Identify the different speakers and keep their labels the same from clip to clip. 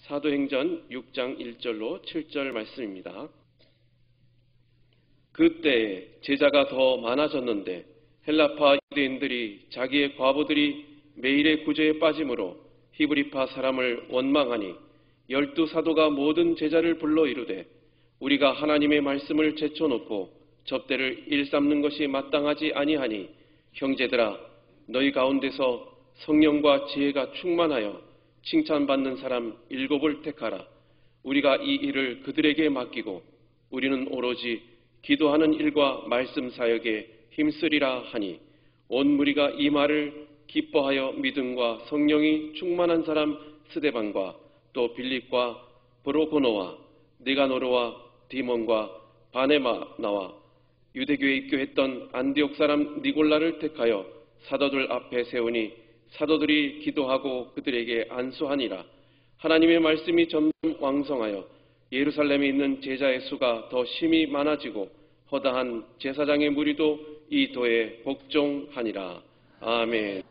Speaker 1: 사도행전 6장 1절로 7절 말씀입니다. 그때 제자가 더 많아졌는데 헬라파 유대인들이 자기의 과부들이 매일의 구제에 빠짐으로 히브리파 사람을 원망하니 12사도가 모든 제자를 불러 이르되 우리가 하나님의 말씀을 제쳐놓고 접대를 일삼는 것이 마땅하지 아니하니 형제들아 너희 가운데서 성령과 지혜가 충만하여 칭찬받는 사람 7을 택하라. 우리가 이 일을 그들에게 맡기고 우리는 오로지 기도하는 일과 말씀 사역에 힘쓰리라 하니 온 무리가 이 말을 기뻐하여 믿음과 성령이 충만한 사람 스데반과 또 빌립과 브로고노와 니가노르와 디몬과 바네바나와 유대교에 입교했던 안디옥 사람 니골라를 택하여 사도들 앞에 세우니 사도들이 기도하고 그들에게 안수하니라. 하나님의 말씀이 점점 왕성하여 예루살렘에 있는 제자의 수가 더 심히 많아지고 허다한 제사장의 무리도 이 도에 복종하니라. 아멘.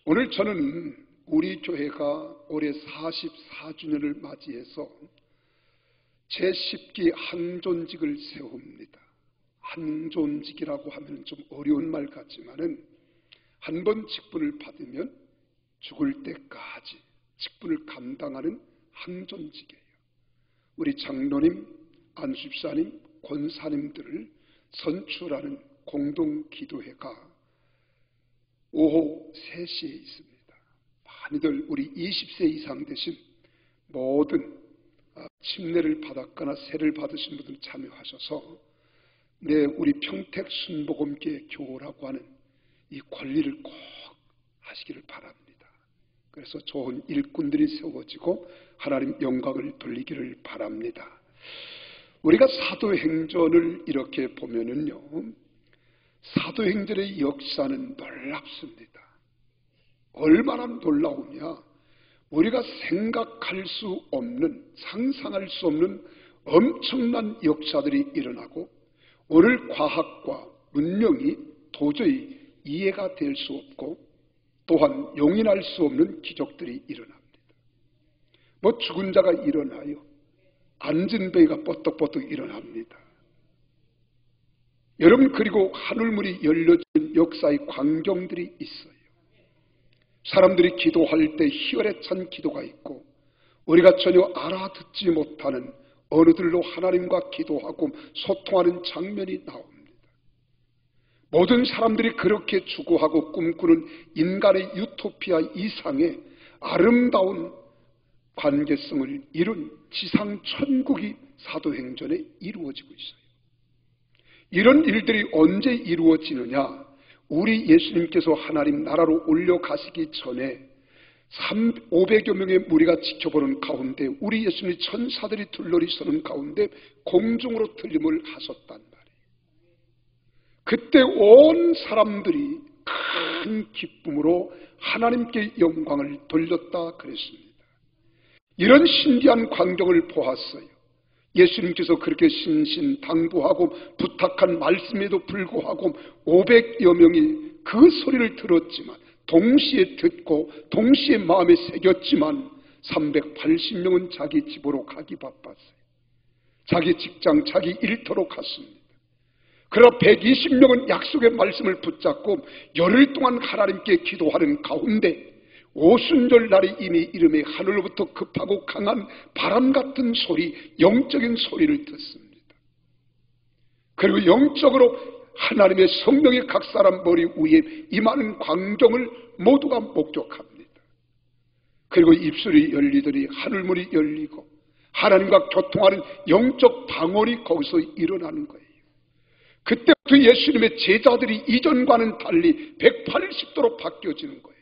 Speaker 2: 오늘 저는 우리 교회가 올해 44주년을 맞이해서 제10기 항존직을 세웁니다. 항존직이라고 하면 좀 어려운 말 같지만은 한 번 직분을 받으면 죽을 때까지 직분을 감당하는 항존직이에요. 우리 장로님, 안수집사님, 권사님들을 선출하는 공동기도회가 오후 3시에 있습니다. 많이들 우리 20세 이상 되신 모든 침례를 받았거나 세를 받으신 분들 참여하셔서 우리 평택 순복음교회 교우라고 하는 이 권리를 꼭 하시기를 바랍니다. 그래서 좋은 일꾼들이 세워지고 하나님 영광을 돌리기를 바랍니다. 우리가 사도행전을 이렇게 보면은요, 사도행전의 역사는 놀랍습니다. 얼마나 놀라우냐, 우리가 생각할 수 없는, 상상할 수 없는 엄청난 역사들이 일어나고 오늘 과학과 문명이 도저히 이해가 될 수 없고 또한 용인할 수 없는 기적들이 일어납니다. 죽은 자가 일어나요. 앉은 베이가 뻗떡뻗떡 일어납니다. 여러분, 그리고 하늘문이 열려진 역사의 광경들이 있어요. 사람들이 기도할 때 희열에 찬 기도가 있고 우리가 전혀 알아듣지 못하는 언어들로 하나님과 기도하고 소통하는 장면이 나옵니다. 모든 사람들이 그렇게 추구하고 꿈꾸는 인간의 유토피아 이상의 아름다운 관계성을 이룬 지상 천국이 사도행전에 이루어지고 있어요. 이런 일들이 언제 이루어지느냐? 우리 예수님께서 하나님 나라로 올려가시기 전에 500여 명의 무리가 지켜보는 가운데 우리 예수님의 천사들이 둘러리 서는 가운데 공중으로 들림을 하셨단 말이에요. 그때 온 사람들이 큰 기쁨으로 하나님께 영광을 돌렸다 그랬습니다. 이런 신기한 광경을 보았어요. 예수님께서 그렇게 신신당부하고 부탁한 말씀에도 불구하고 500여 명이 그 소리를 들었지만 동시에 듣고 동시에 마음에 새겼지만 380명은 자기 집으로 가기 바빴어요. 자기 직장, 자기 일터로 갔습니다. 그러나 120명은 약속의 말씀을 붙잡고 열흘 동안 하나님께 기도하는 가운데 오순절 날이 이미 이름에 하늘로부터 급하고 강한 바람 같은 소리, 영적인 소리를 듣습니다. 그리고 영적으로 하나님의 성령이 각 사람 머리 위에 임하는 광경을 모두가 목격합니다. 그리고 입술이 열리더니 하늘문이 열리고 하나님과 교통하는 영적 방언이 거기서 일어나는 거예요. 그때부터 예수님의 제자들이 이전과는 달리 180도로 바뀌어지는 거예요.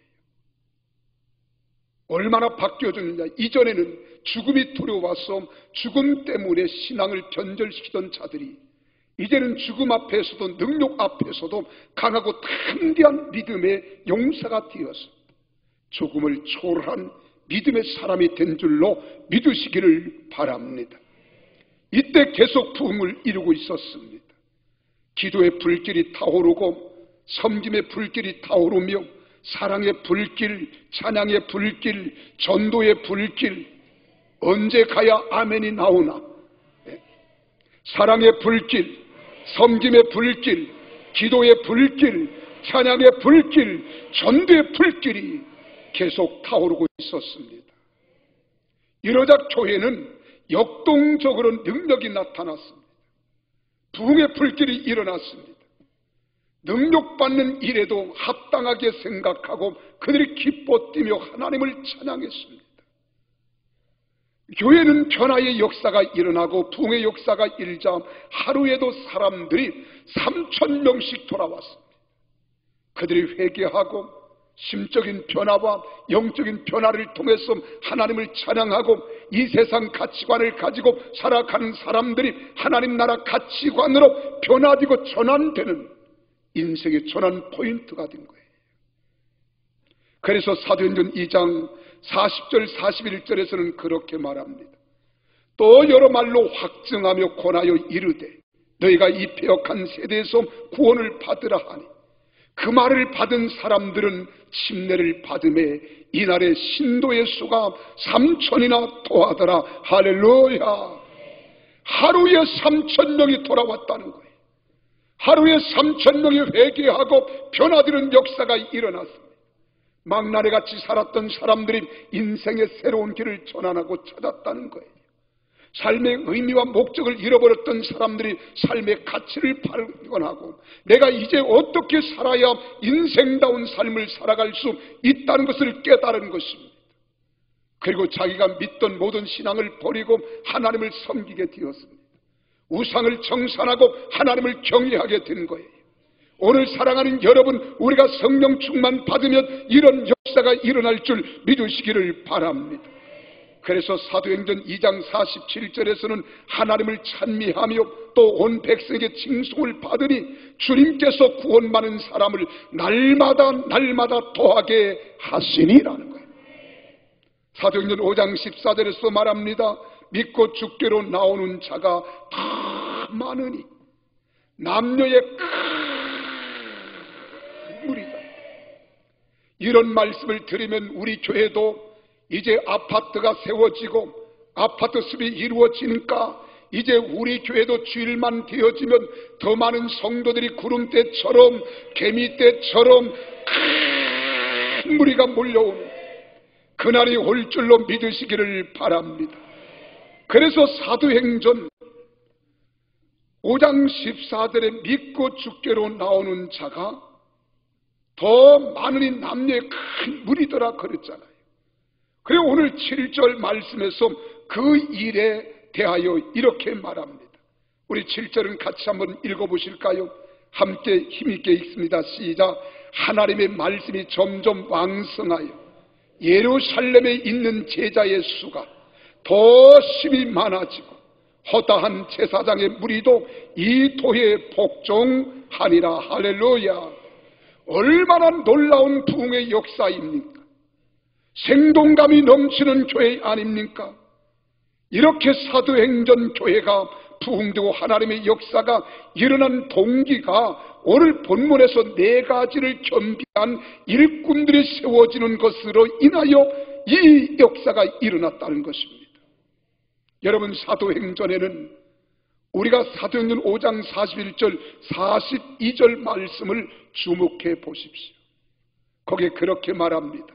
Speaker 2: 얼마나 바뀌어졌느냐. 이전에는 죽음이 두려워서 죽음 때문에 신앙을 변절시키던 자들이 이제는 죽음 앞에서도 능력 앞에서도 강하고 담대한 믿음의 용사가 되어서 죽음을 초월한 믿음의 사람이 된 줄로 믿으시기를 바랍니다. 이때 계속 부흥을 이루고 있었습니다. 기도의 불길이 타오르고 섬김의 불길이 타오르며 사랑의 불길, 찬양의 불길, 전도의 불길, 언제 가야 아멘이 나오나? 사랑의 불길, 섬김의 불길, 기도의 불길, 찬양의 불길, 전도의 불길이 계속 타오르고 있었습니다. 이러자 교회는 역동적으로 능력이 나타났습니다. 부흥의 불길이 일어났습니다. 능력받는 일에도 합당하게 생각하고 그들이 기뻐 뛰며 하나님을 찬양했습니다. 교회는 변화의 역사가 일어나고 부흥의 역사가 일자 하루에도 사람들이 3,000명씩 돌아왔습니다. 그들이 회개하고 심적인 변화와 영적인 변화를 통해서 하나님을 찬양하고 이 세상 가치관을 가지고 살아가는 사람들이 하나님 나라 가치관으로 변화되고 전환되는 인생의 전환 포인트가 된 거예요. 그래서 사도행전 2장 40절 41절에서는 그렇게 말합니다. 또 여러 말로 확증하며 권하여 이르되 너희가 이 패역한 세대에서 구원을 받으라 하니 그 말을 받은 사람들은 침례를 받음에 이날의 신도의 수가 3,000이나 도하더라. 할렐루야. 하루에 3,000명이 돌아왔다는 거예요. 하루에 3,000명이 회개하고 변화되는 역사가 일어났습니다. 막나래같이 살았던 사람들이 인생의 새로운 길을 전환하고 찾았다는 거예요. 삶의 의미와 목적을 잃어버렸던 사람들이 삶의 가치를 발견하고 내가 이제 어떻게 살아야 인생다운 삶을 살아갈 수 있다는 것을 깨달은 것입니다. 그리고 자기가 믿던 모든 신앙을 버리고 하나님을 섬기게 되었습니다. 우상을 청산하고 하나님을 경외하게 된 거예요. 오늘 사랑하는 여러분, 우리가 성령 충만 받으면 이런 역사가 일어날 줄 믿으시기를 바랍니다. 그래서 사도행전 2장 47절에서는 하나님을 찬미하며 또 온 백성에게 칭송을 받으니 주님께서 구원 많은 사람을 날마다 더하게 하시니라는 거예요. 사도행전 5장 14절에서 말합니다. 믿고 주께로 나오는 자가 다 많으니 남녀의 큰 무리다. 이런 말씀을 들으면 우리 교회도 이제 아파트가 세워지고 아파트 숲이 이루어지니까 이제 우리 교회도 주일만 되어지면 더 많은 성도들이 구름대처럼 개미떼처럼 큰 무리가 몰려오는 그날이 올 줄로 믿으시기를 바랍니다. 그래서 사도행전 5장 14절에 믿고 주께로 나오는 자가 더 많으니 남녀의 큰 무리더라 그랬잖아요. 그리고 오늘 7절 말씀에서 그 일에 대하여 이렇게 말합니다. 우리 7절은 같이 한번 읽어보실까요? 함께 힘있게 읽습니다. 시작. 하나님의 말씀이 점점 왕성하여 예루살렘에 있는 제자의 수가 더 심히 많아지고 허다한 제사장의 무리도 이 도에 복종하니라. 할렐루야. 얼마나 놀라운 부흥의 역사입니까? 생동감이 넘치는 교회 아닙니까? 이렇게 사도행전 교회가 부흥되고 하나님의 역사가 일어난 동기가 오늘 본문에서 4가지를 겸비한 일꾼들이 세워지는 것으로 인하여 이 역사가 일어났다는 것입니다. 여러분, 사도행전에는 우리가 사도행전 5장 41절 42절 말씀을 주목해 보십시오. 거기에 그렇게 말합니다.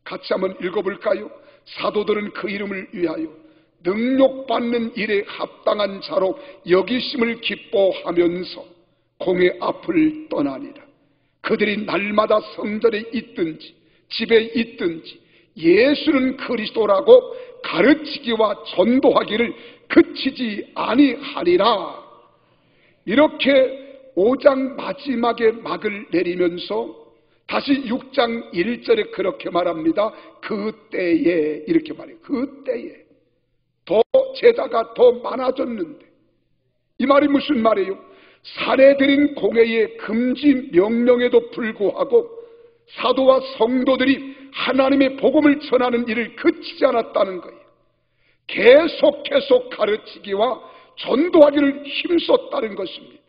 Speaker 2: 같이 한번 읽어볼까요? 사도들은 그 이름을 위하여 능력받는 일에 합당한 자로 여기심을 기뻐하면서 공회 앞을 떠나니라. 그들이 날마다 성전에 있든지 집에 있든지 예수는 그리스도라고 가르치기와 전도하기를 그치지 아니하리라. 이렇게 5장 마지막에 막을 내리면서 다시 6장 1절에 그렇게 말합니다. 그때에 이렇게 말해요. 그때에 더 제자가 더 많아졌는데, 이 말이 무슨 말이에요? 살해드린 공회의 금지 명령에도 불구하고 사도와 성도들이 하나님의 복음을 전하는 일을 그치지 않았다는 거예요. 계속 가르치기와 전도하기를 힘썼다는 것입니다.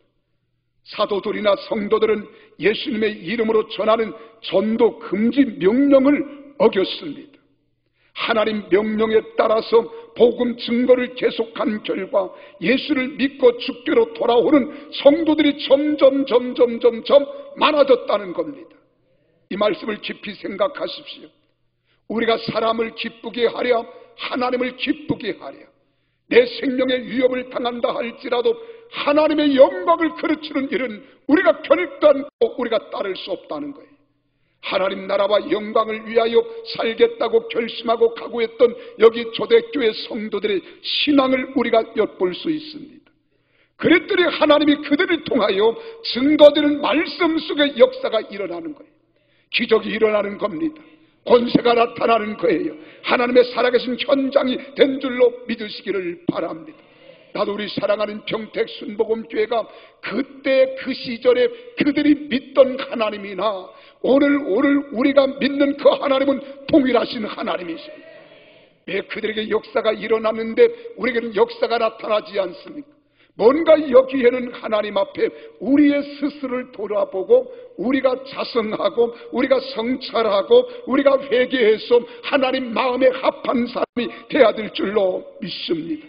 Speaker 2: 사도들이나 성도들은 예수님의 이름으로 전하는 전도 금지 명령을 어겼습니다. 하나님 명령에 따라서 복음 증거를 계속한 결과 예수를 믿고 주께로 돌아오는 성도들이 점점 많아졌다는 겁니다. 이 말씀을 깊이 생각하십시오. 우리가 사람을 기쁘게 하랴 하나님을 기쁘게 하랴, 내 생명에 위협을 당한다 할지라도 하나님의 영광을 그르치는 일은 우리가 결단코 우리가 따를 수 없다는 거예요. 하나님 나라와 영광을 위하여 살겠다고 결심하고 각오했던 여기 초대교회 성도들의 신앙을 우리가 엿볼 수 있습니다. 그랬더니 하나님이 그들을 통하여 증거되는 말씀 속의 역사가 일어나는 거예요. 기적이 일어나는 겁니다. 권세가 나타나는 거예요. 하나님의 살아계신 현장이 된 줄로 믿으시기를 바랍니다. 나도 우리 사랑하는 평택 순복음교회가 그때 그 시절에 그들이 믿던 하나님이나 오늘 우리가 믿는 그 하나님은 동일하신 하나님이세요. 왜 그들에게 역사가 일어났는데 우리에게는 역사가 나타나지 않습니까? 뭔가 여기에는 하나님 앞에 우리의 스스로를 돌아보고 우리가 자성하고 우리가 성찰하고 우리가 회개해서 하나님 마음에 합한 사람이 되어야 될 줄로 믿습니다.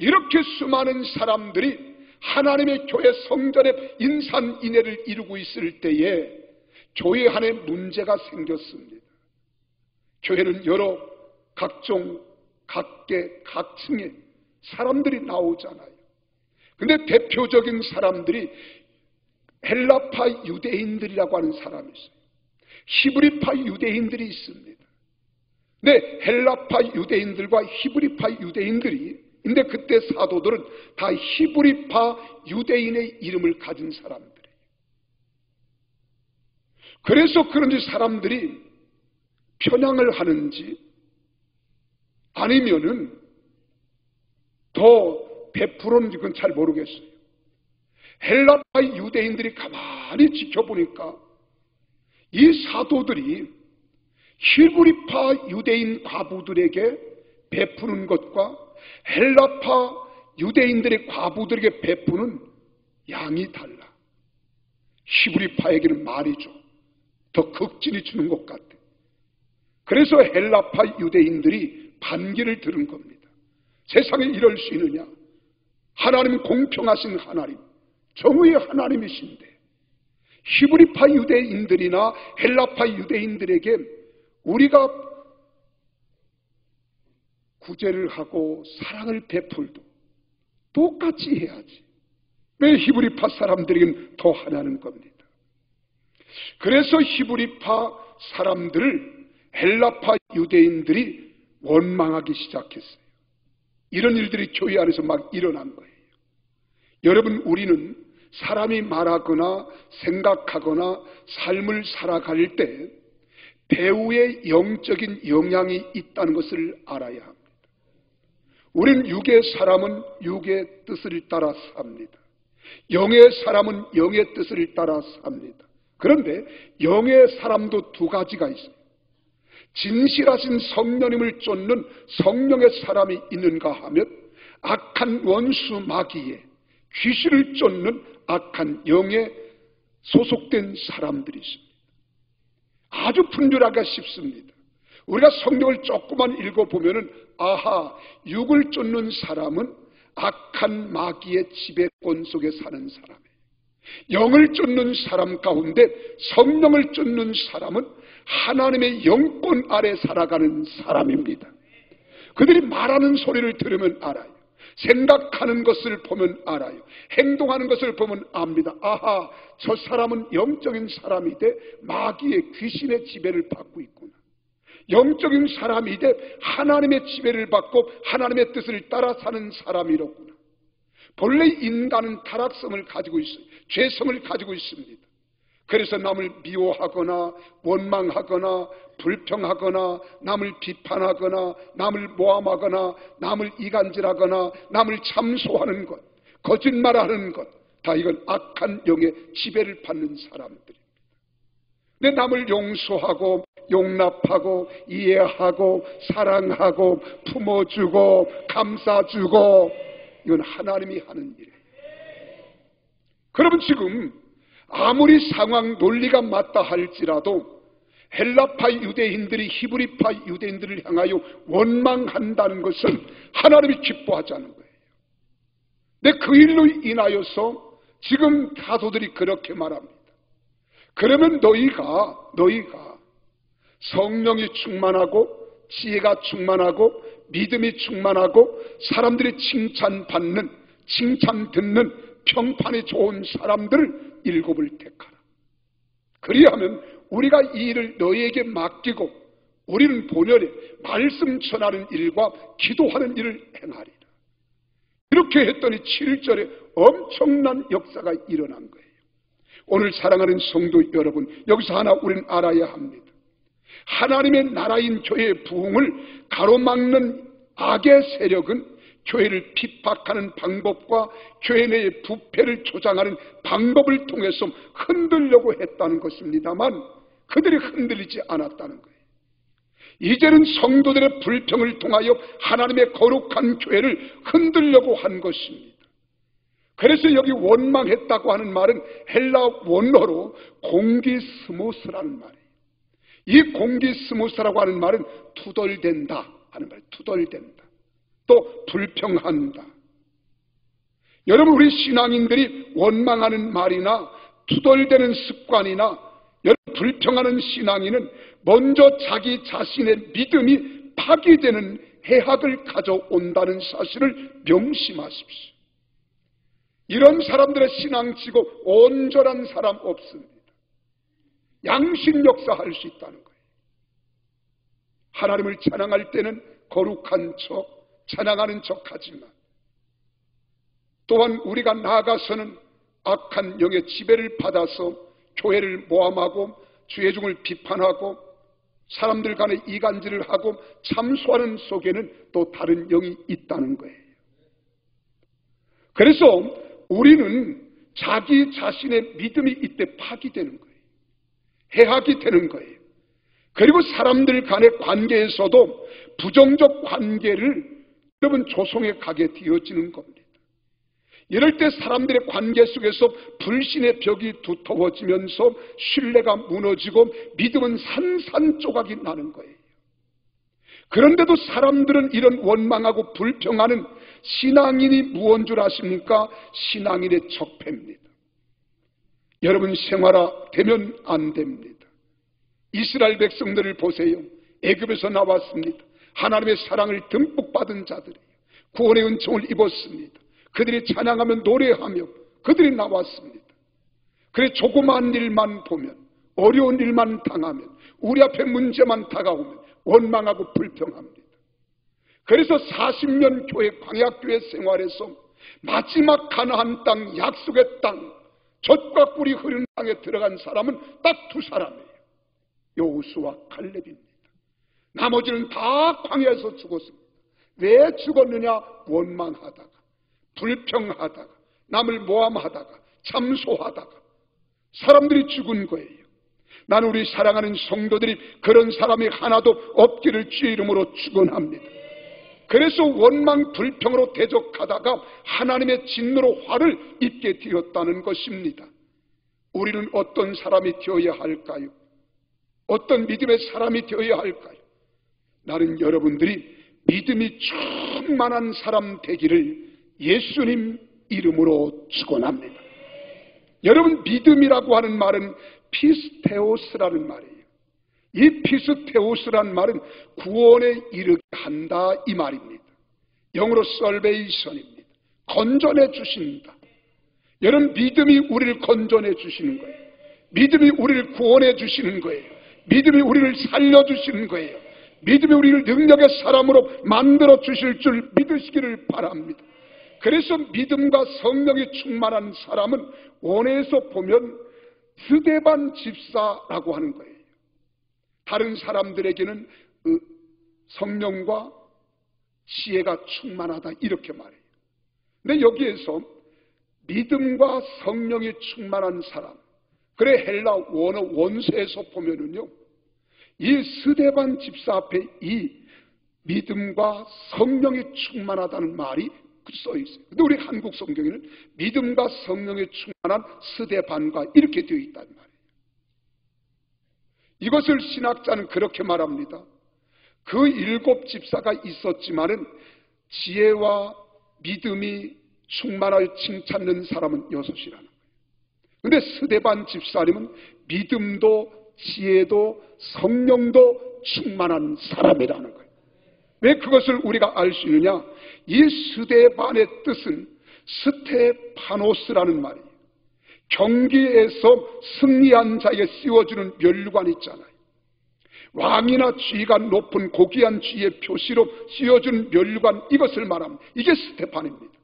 Speaker 2: 이렇게 수많은 사람들이 하나님의 교회 성전의 인산인해를 이루고 있을 때에 교회 안에 문제가 생겼습니다. 교회는 여러 각종 각계 각층의 사람들이 나오잖아요. 근데 대표적인 사람들이 헬라파 유대인들이라고 하는 사람이 있어요. 히브리파 유대인들이 있습니다. 근데 헬라파 유대인들과 히브리파 유대인들이, 근데 그때 사도들은 다 히브리파 유대인의 이름을 가진 사람들이에요. 그래서 그런지 사람들이 편향을 하는지 아니면은 더 베풀었는지 그건 잘 모르겠어요. 헬라파 유대인들이 가만히 지켜보니까 이 사도들이 히브리파 유대인 과부들에게 베푸는 것과 헬라파 유대인들의 과부들에게 베푸는 양이 달라. 히브리파에게는 말이죠. 더 극진히 주는 것 같아. 그래서 헬라파 유대인들이 반기를 들은 겁니다. 세상에 이럴 수 있느냐? 하나님은 공평하신 하나님, 정의의 하나님이신데 히브리파 유대인들이나 헬라파 유대인들에게 우리가 구제를 하고 사랑을 베풀도 똑같이 해야지. 왜 히브리파 사람들에게는 더 하냐는 겁니다. 그래서 히브리파 사람들을 헬라파 유대인들이 원망하기 시작했어요. 이런 일들이 교회 안에서 막 일어난 거예요. 여러분, 우리는 사람이 말하거나 생각하거나 삶을 살아갈 때 배우의 영적인 영향이 있다는 것을 알아야 합니다. 우리는 육의 사람은 육의 뜻을 따라 삽니다. 영의 사람은 영의 뜻을 따라 삽니다. 그런데 영의 사람도 두 가지가 있어요. 진실하신 성령님을 쫓는 성령의 사람이 있는가 하면 악한 원수 마귀에 귀신을 쫓는 악한 영에 소속된 사람들이 있습니다. 아주 분별하기가 쉽습니다. 우리가 성경을 조금만 읽어보면은 아하, 육을 쫓는 사람은 악한 마귀의 지배권 속에 사는 사람이에요. 영을 쫓는 사람 가운데 성령을 쫓는 사람은 하나님의 영권 아래 살아가는 사람입니다. 그들이 말하는 소리를 들으면 알아요. 생각하는 것을 보면 알아요. 행동하는 것을 보면 압니다. 아하, 저 사람은 영적인 사람이 돼 마귀의 귀신의 지배를 받고 있구나. 영적인 사람이 돼 하나님의 지배를 받고 하나님의 뜻을 따라 사는 사람이로구나. 본래 인간은 타락성을 가지고 있어요. 죄성을 가지고 있습니다. 그래서 남을 미워하거나 원망하거나 불평하거나 남을 비판하거나 남을 모함하거나 남을 이간질하거나 남을 참소하는 것, 거짓말하는 것, 다 이건 악한 영의 지배를 받는 사람들입니다. 근데 남을 용서하고 용납하고 이해하고 사랑하고 품어주고 감싸주고, 이건 하나님이 하는 일이에요. 그러면 지금 아무리 상황 논리가 맞다 할지라도 헬라파 유대인들이 히브리파 유대인들을 향하여 원망한다는 것은 하나님이 기뻐하지 않은 거예요. 근데 그 일로 인하여서 지금 사도들이 그렇게 말합니다. 그러면 너희가 성령이 충만하고 지혜가 충만하고 믿음이 충만하고 사람들이 칭찬받는, 칭찬 듣는 평판이 좋은 사람들을 일곱을 택하라. 그리하면 우리가 이 일을 너희에게 맡기고 우리는 본연의 말씀 전하는 일과 기도하는 일을 행하리라. 이렇게 했더니 7절에 엄청난 역사가 일어난 거예요. 오늘 사랑하는 성도 여러분, 여기서 하나 우리는 알아야 합니다. 하나님의 나라인 교회의 부흥을 가로막는 악의 세력은 교회를 핍박하는 방법과 교회 내의 부패를 조장하는 방법을 통해서 흔들려고 했다는 것입니다만 그들이 흔들리지 않았다는 거예요. 이제는 성도들의 불평을 통하여 하나님의 거룩한 교회를 흔들려고 한 것입니다. 그래서 여기 원망했다고 하는 말은 헬라 원어로 공기스무스라는 말이에요. 이 공기스무스라고 하는 말은 투덜댄다 하는 말이에요. 투덜댄다. 또 불평한다. 여러분, 우리 신앙인들이 원망하는 말이나 투덜대는 습관이나 불평하는 신앙인은 먼저 자기 자신의 믿음이 파괴되는 해악을 가져온다는 사실을 명심하십시오. 이런 사람들의 신앙치고 온전한 사람 없습니다. 양심 역사할 수 있다는 거예요. 하나님을 찬양할 때는 거룩한 척, 찬양하는 척 하지만 또한 우리가 나아가서는 악한 영의 지배를 받아서 교회를 모함하고 죄중을 비판하고 사람들 간에 이간질을 하고 참소하는 속에는 또 다른 영이 있다는 거예요. 그래서 우리는 자기 자신의 믿음이 이때 파기되는 거예요. 해악이 되는 거예요. 그리고 사람들 간의 관계에서도 부정적 관계를 여러분 조성해 가게 되어지는 겁니다. 이럴 때 사람들의 관계 속에서 불신의 벽이 두터워지면서 신뢰가 무너지고 믿음은 산산조각이 나는 거예요. 그런데도 사람들은 이런 원망하고 불평하는 신앙인이 무언 줄 아십니까? 신앙인의 적폐입니다. 여러분, 생활화되면 안 됩니다. 이스라엘 백성들을 보세요. 애굽에서 나왔습니다. 하나님의 사랑을 듬뿍 받은 자들이에요. 구원의 은총을 입었습니다. 그들이 찬양하며 노래하며 그들이 나왔습니다. 그래 조그마한 일만 보면, 어려운 일만 당하면, 우리 앞에 문제만 다가오면 원망하고 불평합니다. 그래서 40년 교회 광야교회 생활에서 마지막 가나안 땅, 약속의 땅, 젖과 꿀이 흐르는 땅에 들어간 사람은 딱 두 사람이에요. 여호수아 갈렙입니다. 나머지는 다 광야에서 죽었습니다. 왜 죽었느냐? 원망하다가, 불평하다가, 남을 모함하다가, 참소하다가 사람들이 죽은 거예요. 나는 우리 사랑하는 성도들이 그런 사람이 하나도 없기를 주의 이름으로 축원합니다. 그래서 원망 불평으로 대적하다가 하나님의 진노로 화를 입게 되었다는 것입니다. 우리는 어떤 사람이 되어야 할까요? 어떤 믿음의 사람이 되어야 할까요? 나는 여러분들이 믿음이 충만한 사람 되기를 예수님 이름으로 축원합니다. 여러분, 믿음이라고 하는 말은 피스테오스라는 말이에요. 이 피스테오스라는 말은 구원에 이르게 한다 이 말입니다. 영어로 salvation입니다. 건전해 주신다. 여러분, 믿음이 우리를 건전해 주시는 거예요. 믿음이 우리를 구원해 주시는 거예요. 믿음이 우리를 살려주시는 거예요. 믿음이 우리를 능력의 사람으로 만들어 주실 줄 믿으시기를 바랍니다. 그래서 믿음과 성령이 충만한 사람은 원에서 보면 스데반 집사라고 하는 거예요. 다른 사람들에게는 성령과 지혜가 충만하다 이렇게 말해요. 근데 여기에서 믿음과 성령이 충만한 사람, 그래 헬라 원어 원서에서 보면은요, 이 스데반 집사 앞에 이 믿음과 성령이 충만하다는 말이 써 있어요. 근데 우리 한국 성경에는 믿음과 성령이 충만한 스데반과 이렇게 되어 있단 말이에요. 이것을 신학자는 그렇게 말합니다. 그 7 집사가 있었지만은 지혜와 믿음이 충만할 칭찬는 사람은 6이라는 거예요. 근데 스데반 집사님은 믿음도 지혜도 성령도 충만한 사람이라는 거예요. 왜 그것을 우리가 알 수 있느냐? 이 스데반의 뜻은 스테파노스라는 말이에요. 경기에서 승리한 자에게 씌워주는 면류관 있잖아요. 왕이나 지위가 높은 고귀한 지위의 표시로 씌워준 면류관, 이것을 말합니다. 이게 스테판입니다.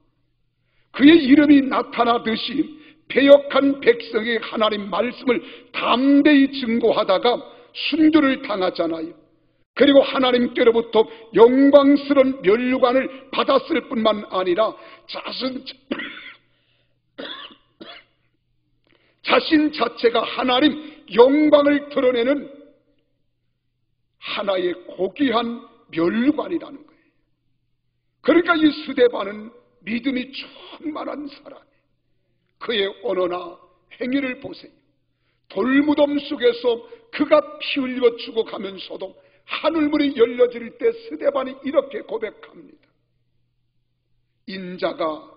Speaker 2: 그의 이름이 나타나듯이 패역한 백성의 하나님 말씀을 담대히 증거하다가 순교를 당하잖아요. 그리고 하나님께로부터 영광스러운 면류관을 받았을 뿐만 아니라 자신 자체가 하나님 영광을 드러내는 하나의 고귀한 면류관이라는 거예요. 그러니까 이 스데반은 믿음이 충만한 사람이에요. 그의 언어나 행위를 보세요. 돌무덤 속에서 그가 피 흘려 죽어가면서도 하늘문이 열려질 때 스데반이 이렇게 고백합니다. 인자가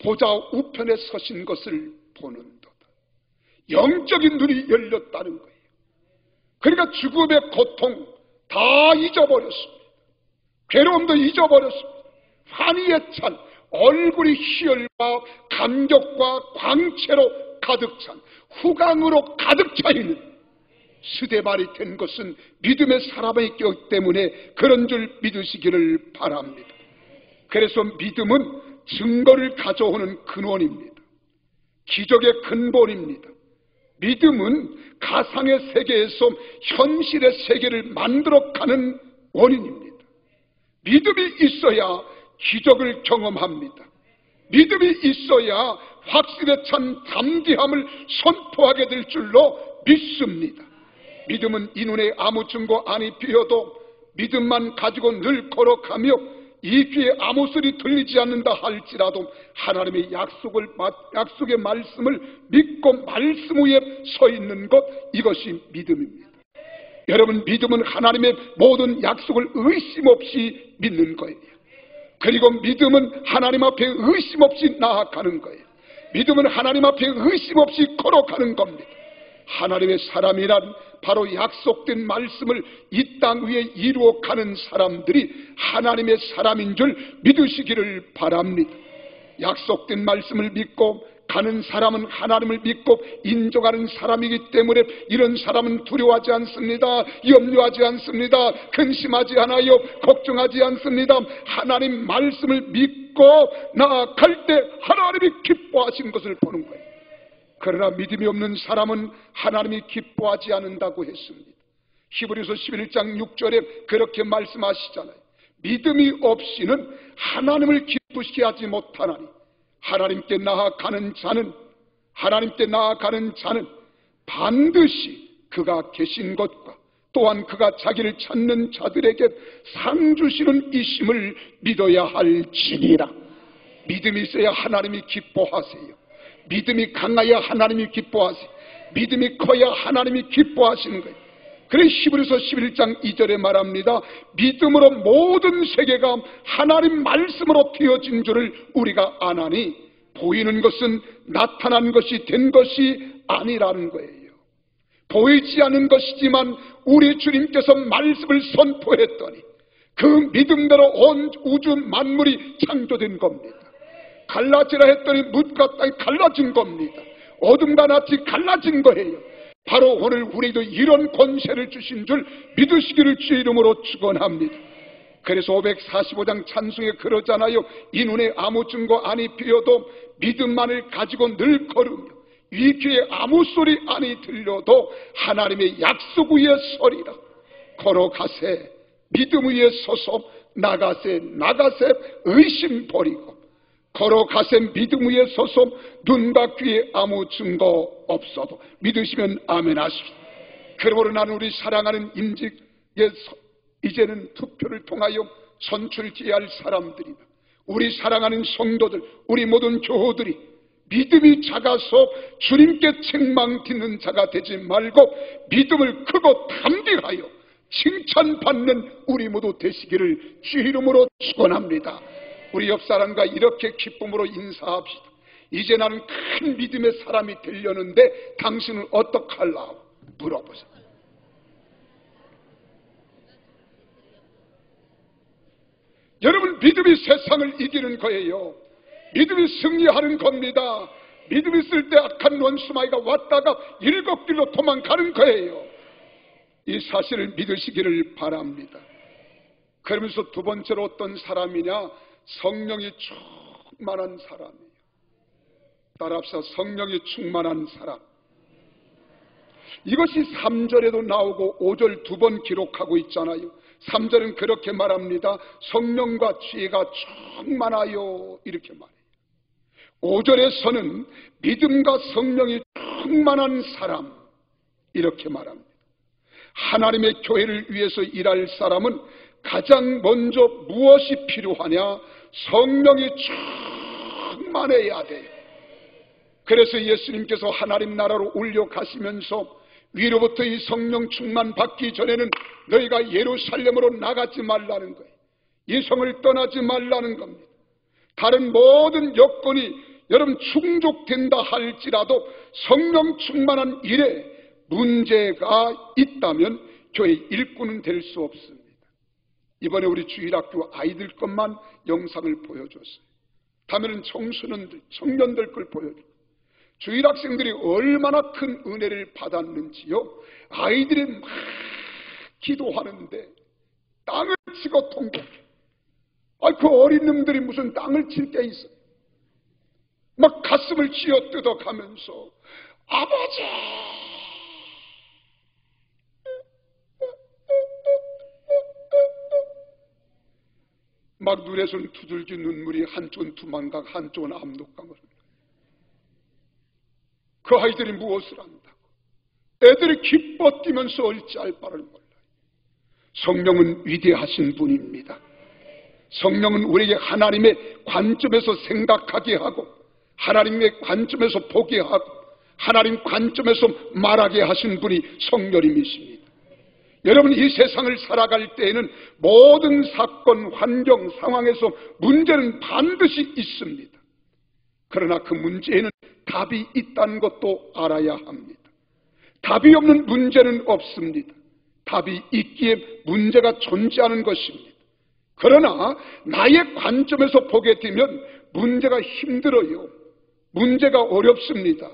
Speaker 2: 보좌 우편에 서신 것을 보는도다. 영적인 눈이 열렸다는 거예요. 그러니까 죽음의 고통 다 잊어버렸습니다. 괴로움도 잊어버렸습니다. 환희에 찬 얼굴이 희열과 감격과 광채로 가득 찬, 후광으로 가득 차 있는 스데반이 된 것은 믿음의 사람이기 때문에 그런 줄 믿으시기를 바랍니다. 그래서 믿음은 증거를 가져오는 근원입니다. 기적의 근본입니다. 믿음은 가상의 세계에서 현실의 세계를 만들어가는 원인입니다. 믿음이 있어야 기적을 경험합니다. 믿음이 있어야 확신에 찬 담대함을 선포하게 될 줄로 믿습니다. 믿음은 이 눈에 아무 증거 아니 비어도 믿음만 가지고 늘 걸어가며 이 귀에 아무 소리 들리지 않는다 할지라도 하나님의 약속의 말씀을 믿고 말씀 위에 서 있는 것, 이것이 믿음입니다. 여러분, 믿음은 하나님의 모든 약속을 의심 없이 믿는 거예요. 그리고 믿음은 하나님 앞에 의심 없이 나아가는 거예요. 믿음은 하나님 앞에 의심 없이 걸어가는 겁니다. 하나님의 사람이란 바로 약속된 말씀을 이 땅 위에 이루어가는 사람들이 하나님의 사람인 줄 믿으시기를 바랍니다. 약속된 말씀을 믿고 가는 사람은 하나님을 믿고 인정하는 사람이기 때문에 이런 사람은 두려워하지 않습니다. 염려하지 않습니다. 근심하지 않아요. 걱정하지 않습니다. 하나님 말씀을 믿고 나아갈 때 하나님이 기뻐하신 것을 보는 거예요. 그러나 믿음이 없는 사람은 하나님이 기뻐하지 않는다고 했습니다. 히브리서 11장 6절에 그렇게 말씀하시잖아요. 믿음이 없이는 하나님을 기쁘시게 하지 못하나니 하나님께 나아가는 자는 반드시 그가 계신 것과 또한 그가 자기를 찾는 자들에게 상 주시는 이심을 믿어야 할지니라. 믿음이 있어야 하나님이 기뻐하세요. 믿음이 강하여 하나님이 기뻐하세요. 믿음이 커야 하나님이 기뻐하시는 거예요. 그래서 히브리서 11장 2절에 말합니다. 믿음으로 모든 세계가 하나님 말씀으로 되어진 줄을 우리가 아나니 보이는 것은 나타난 것이 된 것이 아니라는 거예요. 보이지 않은 것이지만 우리 주님께서 말씀을 선포했더니 그 믿음대로 온 우주 만물이 창조된 겁니다. 갈라지라 했더니 뭇과 땅이 갈라진 겁니다. 어둠과 낯이 갈라진 거예요. 바로 오늘 우리도 이런 권세를 주신 줄 믿으시기를 주의 이름으로 축원합니다. 그래서 545장 찬송에 그러잖아요. 이 눈에 아무 증거 아니 비어도 믿음만을 가지고 늘 걸으며 이 귀에 아무 소리 아니 들려도 하나님의 약속 위에 서리라. 걸어가세 믿음 위에 서서 나가세 의심 버리고 걸어가세 믿음 위에 서서 눈과 귀에 아무 증거 없어도 믿으시면 아멘 하십시오. 그러므로 나는 우리 사랑하는 임직에 이제는 투표를 통하여 선출되어야 할 사람들이다. 우리 사랑하는 성도들, 우리 모든 교우들이 믿음이 작아서 주님께 책망 듣는 자가 되지 말고 믿음을 크고 담대하여 칭찬받는 우리 모두 되시기를 주의 이름으로 축원합니다. 우리 옆 사람과 이렇게 기쁨으로 인사합시다. 이제 나는 큰 믿음의 사람이 되려는데 당신은 어떡할라 물어보세요. 여러분, 믿음이 세상을 이기는 거예요. 믿음이 승리하는 겁니다. 믿음이 있을 때 악한 원수마귀가 왔다가 7길로 도망가는 거예요. 이 사실을 믿으시기를 바랍니다. 그러면서 두 번째로 어떤 사람이냐? 성령이 충만한 사람이에요. 따라합시다. 성령이 충만한 사람. 이것이 3절에도 나오고 5절 두 번 기록하고 있잖아요. 3절은 그렇게 말합니다. 성령과 지혜가 충만하여 이렇게 말해요. 5절에서는 믿음과 성령이 충만한 사람 이렇게 말합니다. 하나님의 교회를 위해서 일할 사람은 가장 먼저 무엇이 필요하냐? 성령이 충만해야 돼요. 그래서 예수님께서 하나님 나라로 올려가시면서 위로부터 이 성령 충만 받기 전에는 너희가 예루살렘으로 나가지 말라는 거예요. 이 성을 떠나지 말라는 겁니다. 다른 모든 여건이 여러분 충족된다 할지라도 성령 충만한 일에 문제가 있다면 교회 일꾼은 될 수 없습니다. 이번에 우리 주일학교 아이들 것만 영상을 보여줬어요. 다음에는 청소년들, 청년들 걸 보여줘요. 주일학생들이 얼마나 큰 은혜를 받았는지요. 아이들이 막 기도하는데 땅을 치고 통곡해. 그 어린 놈들이 무슨 땅을 칠 게 있어. 막 가슴을 쥐어 뜯어가면서 아버지! 막 눈에서는 두들겨 눈물이 한쪽은 두만강 한쪽은 압록강을 흘러요. 그 아이들이 무엇을 안다고? 애들이 기뻐 뛰면서 어찌할 바를 몰라요. 성령은 위대하신 분입니다. 성령은 우리에게 하나님의 관점에서 생각하게 하고 하나님의 관점에서 보게 하고 하나님 관점에서 말하게 하신 분이 성령님이십니다. 여러분 이 세상을 살아갈 때에는 모든 사건, 환경, 상황에서 문제는 반드시 있습니다. 그러나 그 문제에는 답이 있다는 것도 알아야 합니다. 답이 없는 문제는 없습니다. 답이 있기에 문제가 존재하는 것입니다. 그러나 나의 관점에서 보게 되면 문제가 힘들어요. 문제가 어렵습니다.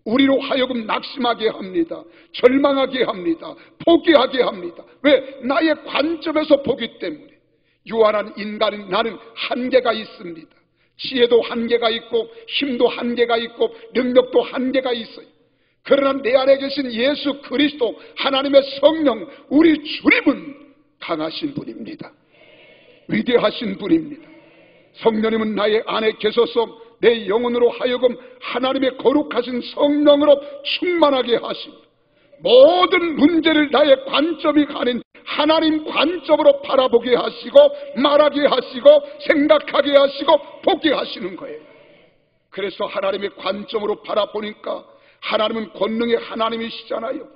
Speaker 2: 우리로 하여금 낙심하게 합니다. 절망하게 합니다. 포기하게 합니다. 왜? 나의 관점에서 보기 때문에. 유한한 인간인 나는 한계가 있습니다. 지혜도 한계가 있고 힘도 한계가 있고 능력도 한계가 있어요. 그러나 내 안에 계신 예수 그리스도 하나님의 성령 우리 주님은 강하신 분입니다. 위대하신 분입니다. 성령님은 나의 안에 계셔서 내 영혼으로 하여금 하나님의 거룩하신 성령으로 충만하게 하시고 모든 문제를 나의 관점이 가는 하나님 관점으로 바라보게 하시고 말하게 하시고 생각하게 하시고 보게 하시는 거예요. 그래서 하나님의 관점으로 바라보니까 하나님은 권능의 하나님이시잖아요.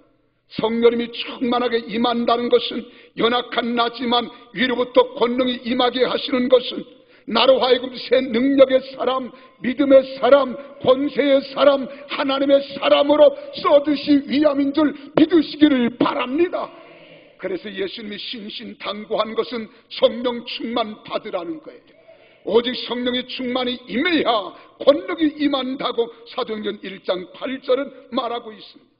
Speaker 2: 성령님이 충만하게 임한다는 것은 연약한 나지만 위로부터 권능이 임하게 하시는 것은 나로 하여금 새 능력의 사람, 믿음의 사람, 권세의 사람, 하나님의 사람으로 써드시 위함인 줄 믿으시기를 바랍니다. 그래서 예수님이 신신당부한 것은 성령 충만 받으라는 거예요. 오직 성령의 충만이 임해야 권능이 임한다고 사도행전 1장 8절은 말하고 있습니다.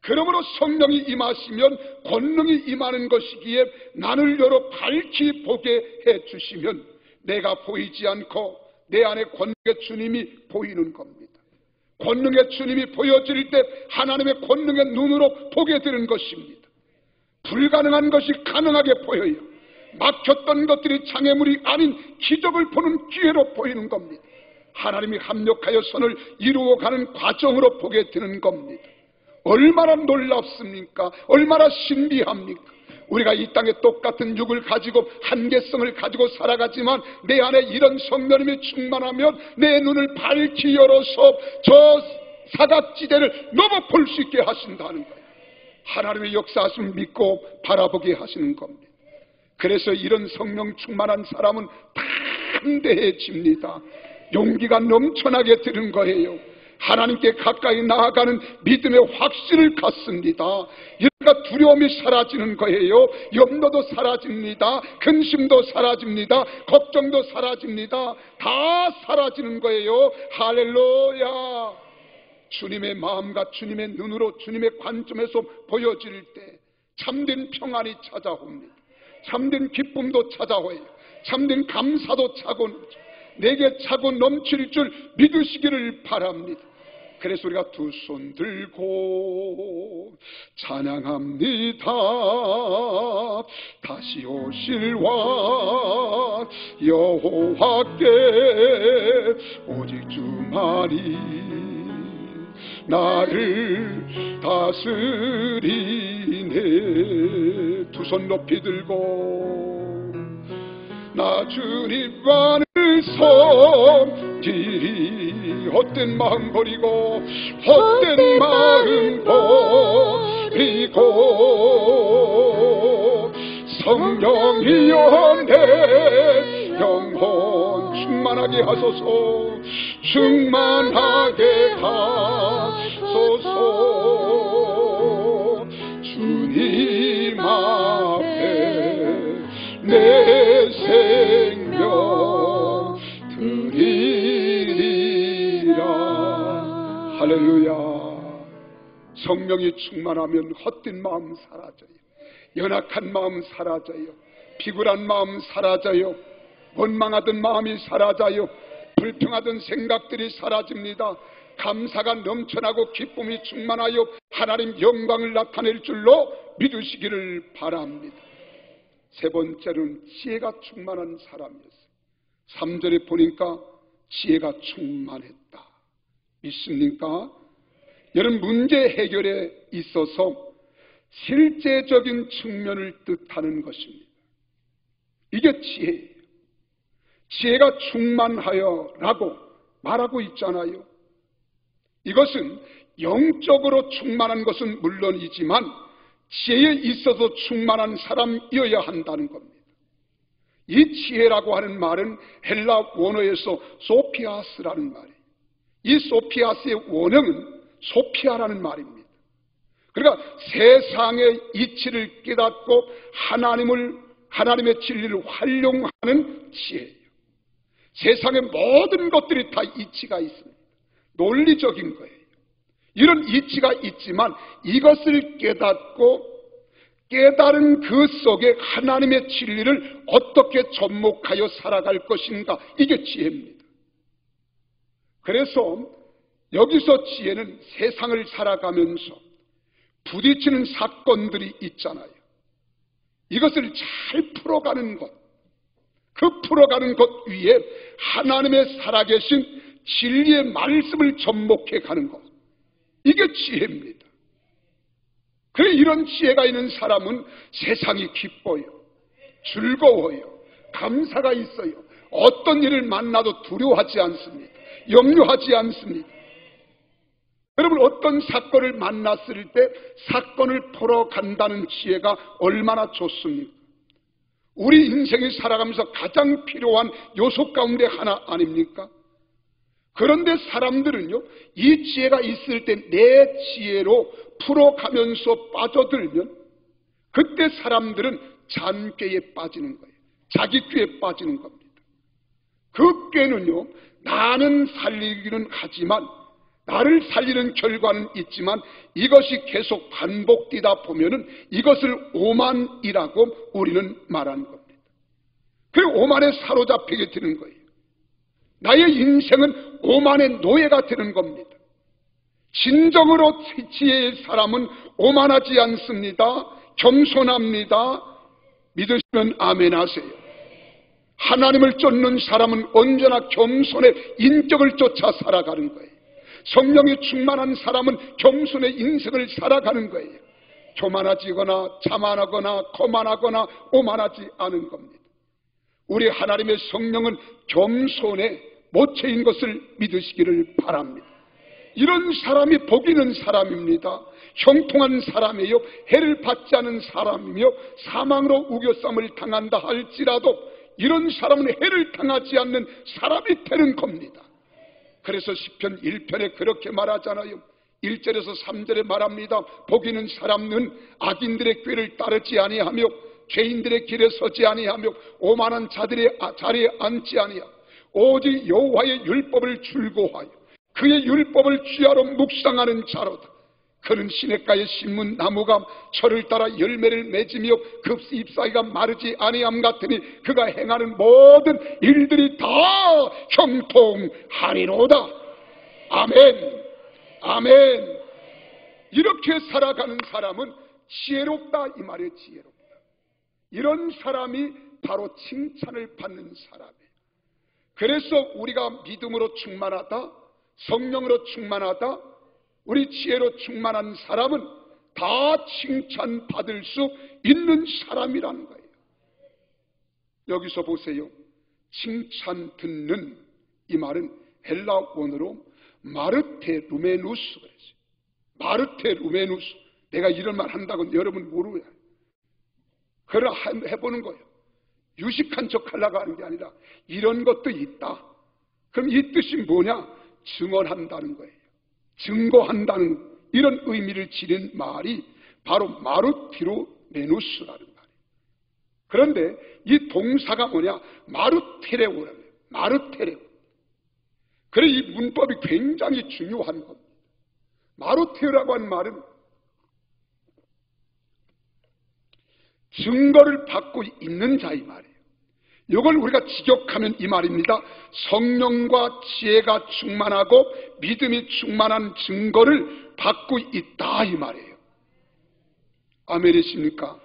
Speaker 2: 그러므로 성령이 임하시면 권능이 임하는 것이기에 난을 열어 밝히 보게 해주시면 내가 보이지 않고 내 안에 권능의 주님이 보이는 겁니다. 권능의 주님이 보여질 때 하나님의 권능의 눈으로 보게 되는 것입니다. 불가능한 것이 가능하게 보여요. 막혔던 것들이 장애물이 아닌 기적을 보는 기회로 보이는 겁니다. 하나님이 합력하여 선을 이루어가는 과정으로 보게 되는 겁니다. 얼마나 놀랍습니까? 얼마나 신비합니까? 우리가 이 땅에 똑같은 육을 가지고 한계성을 가지고 살아가지만 내 안에 이런 성령님이 충만하면 내 눈을 밝히 열어서 저 사각지대를 넘어 볼 수 있게 하신다는 거예요. 하나님의 역사하심을 믿고 바라보게 하시는 겁니다. 그래서 이런 성령 충만한 사람은 담대해집니다. 용기가 넘쳐나게 되는 거예요. 하나님께 가까이 나아가는 믿음의 확신을 갖습니다. 이러니까 두려움이 사라지는 거예요. 염려도 사라집니다. 근심도 사라집니다. 걱정도 사라집니다. 다 사라지는 거예요. 할렐루야. 주님의 마음과 주님의 눈으로 주님의 관점에서 보여질 때 참된 평안이 찾아옵니다. 참된 기쁨도 찾아와요. 참된 감사도 차고 내게 차고 넘칠 줄 믿으시기를 바랍니다. 그래서 우리가 두 손 들고 찬양합니다. 다시 오실 왕 여호와께 오직 주만이 나를 다스리네. 두 손 높이 들고 나 주님만을 섬기리. 헛된 마음 버리고 헛된 마음 버리고 성령이여 내 영혼 충만하게 하소서 충만하게 하소서 주님 앞에 내 생명 드리리라. 할렐루야. 성령이 충만하면 헛된 마음 사라져요. 연약한 마음 사라져요. 비굴한 마음 사라져요. 원망하던 마음이 사라져요. 불평하던 생각들이 사라집니다. 감사가 넘쳐나고 기쁨이 충만하여 하나님 영광을 나타낼 줄로 믿으시기를 바랍니다. 세 번째로는 지혜가 충만한 사람이었어요. 3절에 보니까 지혜가 충만했다. 믿습니까? 여러분, 문제 해결에 있어서 실제적인 측면을 뜻하는 것입니다. 이게 지혜예요. 지혜가 충만하여 라고 말하고 있잖아요. 이것은 영적으로 충만한 것은 물론이지만 지혜에 있어서 충만한 사람이어야 한다는 겁니다. 이 지혜라고 하는 말은 헬라 원어에서 소피아스라는 말이에요. 이 소피아스의 원형은 소피아라는 말입니다. 그러니까 세상의 이치를 깨닫고 하나님의 진리를 활용하는 지혜예요. 세상의 모든 것들이 다 이치가 있습니다. 논리적인 거예요. 이런 이치가 있지만 이것을 깨닫고 깨달은 그 속에 하나님의 진리를 어떻게 접목하여 살아갈 것인가, 이게 지혜입니다. 그래서 여기서 지혜는 세상을 살아가면서 부딪히는 사건들이 있잖아요. 이것을 잘 풀어가는 것, 그 풀어가는 것 위에 하나님의 살아계신 진리의 말씀을 접목해 가는 것, 이게 지혜입니다. 그래, 이런 지혜가 있는 사람은 세상이 기뻐요, 즐거워요, 감사가 있어요. 어떤 일을 만나도 두려워하지 않습니다. 염려하지 않습니다. 여러분, 어떤 사건을 만났을 때 사건을 풀어간다는 지혜가 얼마나 좋습니까? 우리 인생이 살아가면서 가장 필요한 요소 가운데 하나 아닙니까? 그런데 사람들은요, 이 지혜가 있을 때 내 지혜로 풀어가면서 빠져들면 그때 사람들은 잔꾀에 빠지는 거예요. 자기 꾀에 빠지는 겁니다. 그 꾀는요, 나는 살리기는 하지만, 나를 살리는 결과는 있지만 이것이 계속 반복되다 보면은 이것을 오만이라고 우리는 말하는 겁니다. 그 오만에 사로잡히게 되는 거예요. 나의 인생은 오만의 노예가 되는 겁니다. 진정으로 지혜의 사람은 오만하지 않습니다. 겸손합니다. 믿으시면 아멘 하세요. 하나님을 쫓는 사람은 언제나 겸손의 인격을 쫓아 살아가는 거예요. 성령이 충만한 사람은 겸손의 인생을 살아가는 거예요. 교만하지거나 자만하거나 거만하거나 오만하지 않은 겁니다. 우리 하나님의 성령은 겸손의 모체인 것을 믿으시기를 바랍니다. 이런 사람이 복 있는 사람입니다. 형통한 사람이요, 해를 받지 않은 사람이며 사망으로 우겨쌈을 당한다 할지라도 이런 사람은 해를 당하지 않는 사람이 되는 겁니다. 그래서 시편 1편에 그렇게 말하잖아요. 1절에서 3절에 말합니다. 복 있는 사람은 악인들의 꾀를 따르지 아니하며 죄인들의 길에 서지 아니하며 오만한 자들의 자리에 앉지 아니하며 오직 여호와의 율법을 즐거워하여 그의 율법을 주야로 묵상하는 자로다. 그는 시냇가에 심은 나무가 철을 따라 열매를 맺으며 급시 잎사귀가 마르지 아니함 같으니 그가 행하는 모든 일들이 다 형통하리로다. 아멘, 아멘. 이렇게 살아가는 사람은 지혜롭다, 이 말이에요. 지혜롭다. 이런 사람이 바로 칭찬을 받는 사람이에요. 그래서 우리가 믿음으로 충만하다, 성령으로 충만하다, 우리 지혜로 충만한 사람은 다 칭찬받을 수 있는 사람이라는 거예요. 여기서 보세요. 칭찬 듣는, 이 말은 헬라 원어로 마르테 루메누스 그랬어요. 마르테 루메누스. 내가 이런 말 한다고 여러분 모르고요. 그걸 해보는 거예요. 유식한 척 하려고 하는 게 아니라 이런 것도 있다. 그럼 이 뜻이 뭐냐? 증언한다는 거예요. 증거한다는 이런 의미를 지닌 말이 바로 마르티로메누스라는 말이에요. 그런데 이 동사가 뭐냐? 마르테레오라는 거예요. 마르테레오. 그래서 이 문법이 굉장히 중요한 겁니다. 마르테오라고 하는 말은 증거를 받고 있는 자 이 말이에요. 이걸 우리가 직역하면 이 말입니다. 성령과 지혜가 충만하고 믿음이 충만한 증거를 받고 있다 이 말이에요. 아멘이십니까?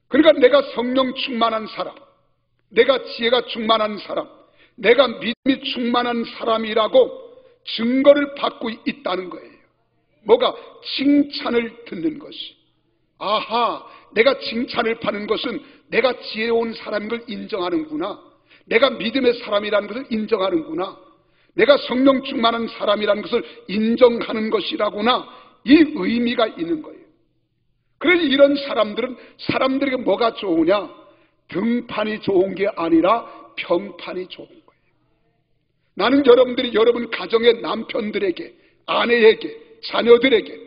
Speaker 2: 그러니까 내가 성령 충만한 사람, 내가 지혜가 충만한 사람, 내가 믿음이 충만한 사람이라고 증거를 받고 있다는 거예요. 뭐가? 칭찬을 듣는 것이. 아하, 내가 칭찬을 받는 것은 내가 지혜로운 사람인 걸 인정하는구나. 내가 믿음의 사람이라는 것을 인정하는구나. 내가 성령 충만한 사람이라는 것을 인정하는 것이라구나. 이 의미가 있는 거예요. 그래서 이런 사람들은 사람들에게 뭐가 좋으냐? 등판이 좋은 게 아니라 평판이 좋은 거예요. 나는 여러분들이 여러분 가정의 남편들에게, 아내에게, 자녀들에게,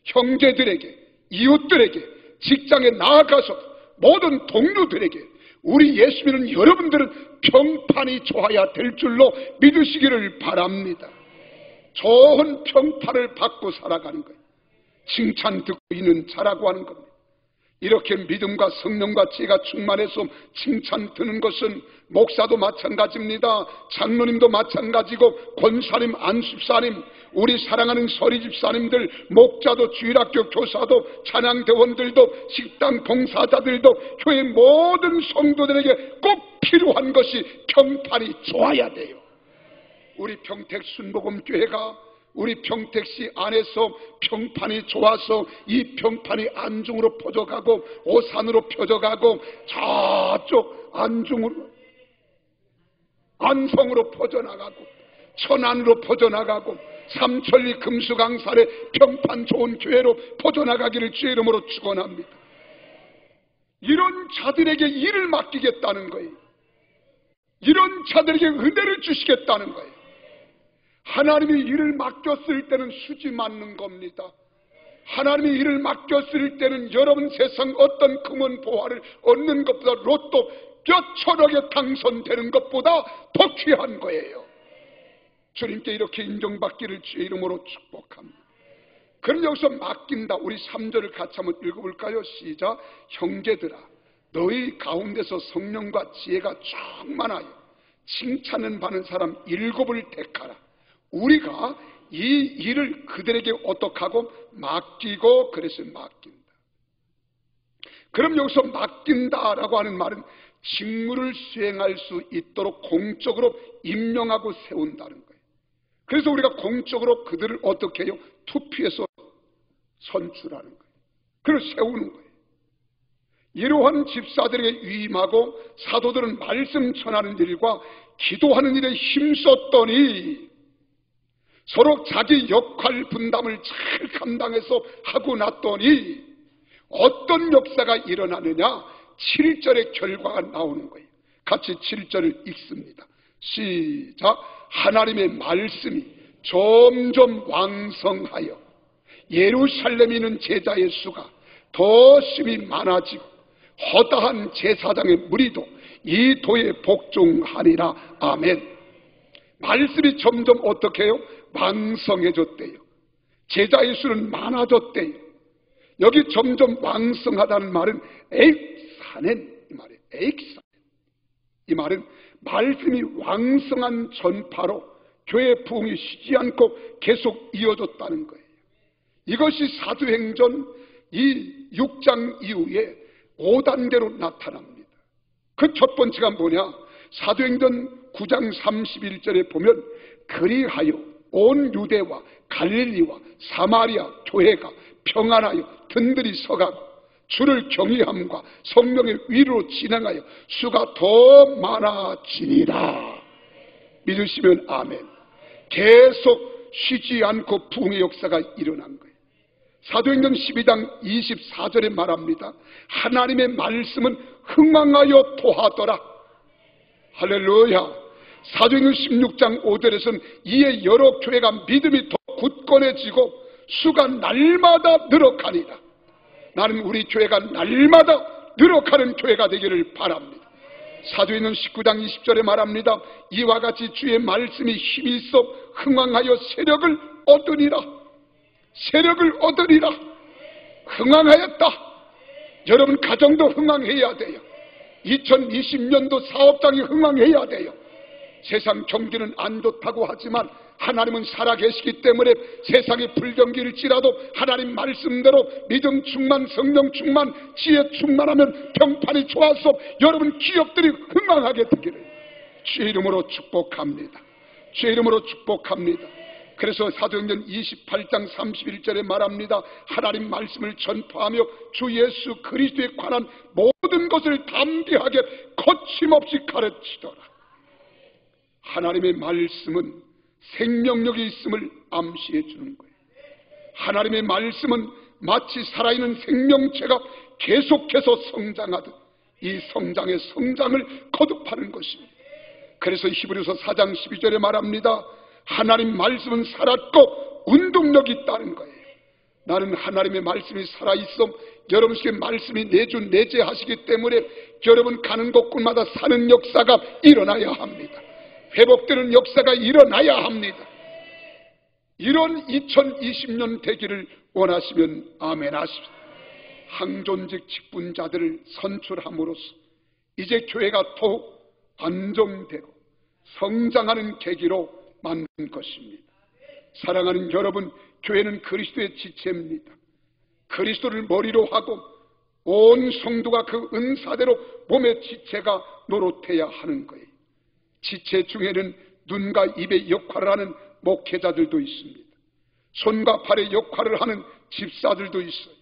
Speaker 2: 형제들에게, 이웃들에게, 직장에 나아가서 모든 동료들에게 우리 예수 믿는 여러분들은 평판이 좋아야 될 줄로 믿으시기를 바랍니다. 좋은 평판을 받고 살아가는 거예요. 칭찬 듣고 있는 자라고 하는 겁니다. 이렇게 믿음과 성령과 지혜가 충만해서 칭찬 드는 것은 목사도 마찬가지입니다. 장로님도 마찬가지고 권사님, 안수사님, 우리 사랑하는 서리집사님들, 목자도, 주일학교 교사도, 찬양대원들도, 식당 봉사자들도, 교회 모든 성도들에게 꼭 필요한 것이 평판이 좋아야 돼요. 우리 평택 순복음교회가 우리 평택시 안에서 평판이 좋아서 이 평판이 안중으로 퍼져가고 오산으로 펴져가고 저쪽 안중으로 안성으로 퍼져나가고 천안으로 퍼져나가고 삼천리 금수강산의 평판 좋은 교회로 퍼져나가기를 주의 이름으로 축원합니다. 이런 자들에게 일을 맡기겠다는 거예요. 이런 자들에게 은혜를 주시겠다는 거예요. 하나님이 일을 맡겼을 때는 수지 맞는 겁니다. 하나님이 일을 맡겼을 때는 여러분 세상 어떤 금은 보화를 얻는 것보다 로또 몇 천억에 당선되는 것보다 더 귀한 거예요. 주님께 이렇게 인정받기를 주의 이름으로 축복합니다. 그럼 여기서 맡긴다. 우리 3절을 같이 한번 읽어볼까요? 시작. 형제들아, 너희 가운데서 성령과 지혜가 충만하여 칭찬을 받는 사람 7을 택하라. 우리가 이 일을 그들에게 어떻게 하고 맡기고, 그래서 맡긴다. 그럼 여기서 맡긴다라고 하는 말은 직무를 수행할 수 있도록 공적으로 임명하고 세운다는 거예요. 그래서 우리가 공적으로 그들을 어떻게 해요? 투표해서 선출하는 거예요. 그걸 세우는 거예요. 이러한 집사들에게 위임하고 사도들은 말씀 전하는 일과 기도하는 일에 힘썼더니 서로 자기 역할 분담을 잘 감당해서 하고 났더니 어떤 역사가 일어나느냐? 7절의 결과가 나오는 거예요. 같이 7절을 읽습니다. 시작. 하나님의 말씀이 점점 왕성하여 예루살렘에 있는 제자의 수가 더 심히 많아지고 허다한 제사장의 무리도 이 도에 복종하리라. 아멘. 말씀이 점점 어떻게 해요? 왕성해졌대요. 제자의 수는 많아졌대요. 여기 점점 왕성하다는 말은 에익사넨 이 말이에요. 에익사넨. 이 말은 말씀이 왕성한 전파로 교회 부흥이 쉬지 않고 계속 이어졌다는 거예요. 이것이 사도행전 이 6장 이후에 5단계로 나타납니다. 그 첫 번째가 뭐냐? 사도행전 9장 31절에 보면 그리하여 온 유대와 갈릴리와 사마리아 교회가 평안하여 든든히 서가고 주를 경외함과 성령의 위로 진행하여 수가 더 많아지니라. 믿으시면 아멘. 계속 쉬지 않고 부흥의 역사가 일어난 거예요. 사도행전 12장 24절에 말합니다. 하나님의 말씀은 흥왕하여 토하더라. 할렐루야. 사도행전 16장 5절에서는 이에 여러 교회가 믿음이 더 굳건해지고 수가 날마다 늘어가니라. 나는 우리 교회가 날마다 늘어가는 교회가 되기를 바랍니다. 사도행전 19장 20절에 말합니다. 이와 같이 주의 말씀이 힘이 있어 흥왕하여 세력을 얻으리라. 세력을 얻으리라. 흥왕하였다. 여러분 가정도 흥왕해야 돼요. 2020년도 사업장이 흥왕해야 돼요. 세상 경기는 안 좋다고 하지만 하나님은 살아계시기 때문에 세상이 불경기일지라도 하나님 말씀대로 믿음 충만, 성령 충만, 지혜 충만하면 평판이 좋아서 여러분 기업들이 흥왕하게 되기를 주의 이름으로 축복합니다. 주의 이름으로 축복합니다. 그래서 사도행전 28장 31절에 말합니다. 하나님 말씀을 전파하며 주 예수 그리스도에 관한 모든 것을 담대하게 거침없이 가르치더라. 하나님의 말씀은 생명력이 있음을 암시해 주는 거예요. 하나님의 말씀은 마치 살아있는 생명체가 계속해서 성장하듯 이 성장의 성장을 거듭하는 것입니다. 그래서 히브리서 4장 12절에 말합니다. 하나님 말씀은 살았고 운동력이 있다는 거예요. 나는 하나님의 말씀이 살아있어 여러분에게 말씀이 내준 내재하시기 때문에 여러분 가는 곳곳마다 사는 역사가 일어나야 합니다. 회복되는 역사가 일어나야 합니다. 이런 2020년 되기를 원하시면 아멘 하십시오. 항존직 직분자들을 선출함으로써 이제 교회가 더욱 안정되고 성장하는 계기로 만든 것입니다. 사랑하는 여러분, 교회는 그리스도의 지체입니다. 그리스도를 머리로 하고 온 성도가 그 은사대로 몸의 지체가 노릇해야 하는 거예요. 지체 중에는 눈과 입의 역할을 하는 목회자들도 있습니다. 손과 발의 역할을 하는 집사들도 있어요.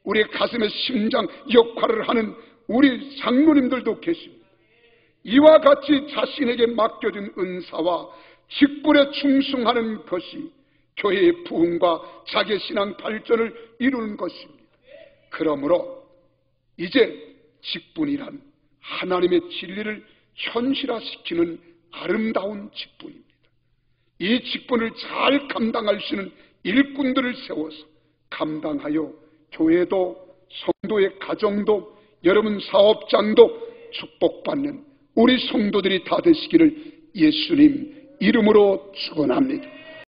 Speaker 2: 우리의 가슴의 심장 역할을 하는 우리 장로님들도 계십니다. 이와 같이 자신에게 맡겨진 은사와 직분에 충성하는 것이 교회의 부흥과 자기 신앙 발전을 이루는 것입니다. 그러므로 이제 직분이란 하나님의 진리를 현실화시키는 아름다운 직분입니다. 이 직분을 잘 감당할 수 있는 일꾼들을 세워서 감당하여 교회도 성도의 가정도 여러분 사업장도 축복받는 우리 성도들이 다 되시기를 예수님 이름으로 축원합니다.